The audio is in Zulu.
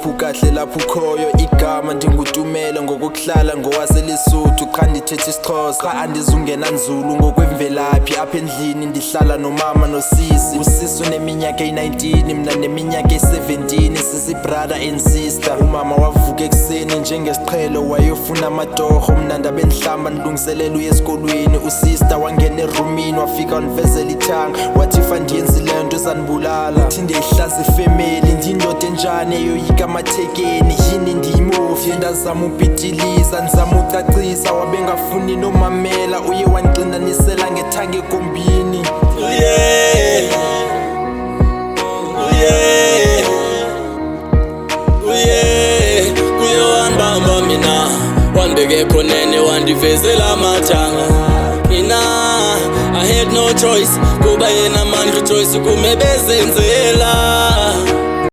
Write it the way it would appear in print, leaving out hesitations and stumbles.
ngikuphi kahle lapho ukhoyo igama ndinguTumela ngokuhlala ngowaseLesotho cha ndithethe isiXhosa cha andizungena nzulu ngokwemvelaphi apha endlini ndihlala nomama nosisi usisi uneminyaka eyi-19 mina neminyaka eyi-17 sisi brother and sister umama wavuka ekuseni njengesiqhelo wayofuna amatoho mna ndabe ndihlamba ndilungiselela uye esikolweni usister wangena erumini wafika wandivezela ithanga wathi fa ndiyenzile nto ezanibulala uthi ndiyihlaza ifemeli ndiyindoda enjani eyoyika amathekeni yini ndiyimofi ndazama ubhidiliza ndizama ucacisa wabengafuni nomamela uye wandixinanisela ngethanga ekombini uye wanibamba mina wandibeke khonene wandivezela amathanga mina I had no choice kuba yena mandla choice kumebezenzela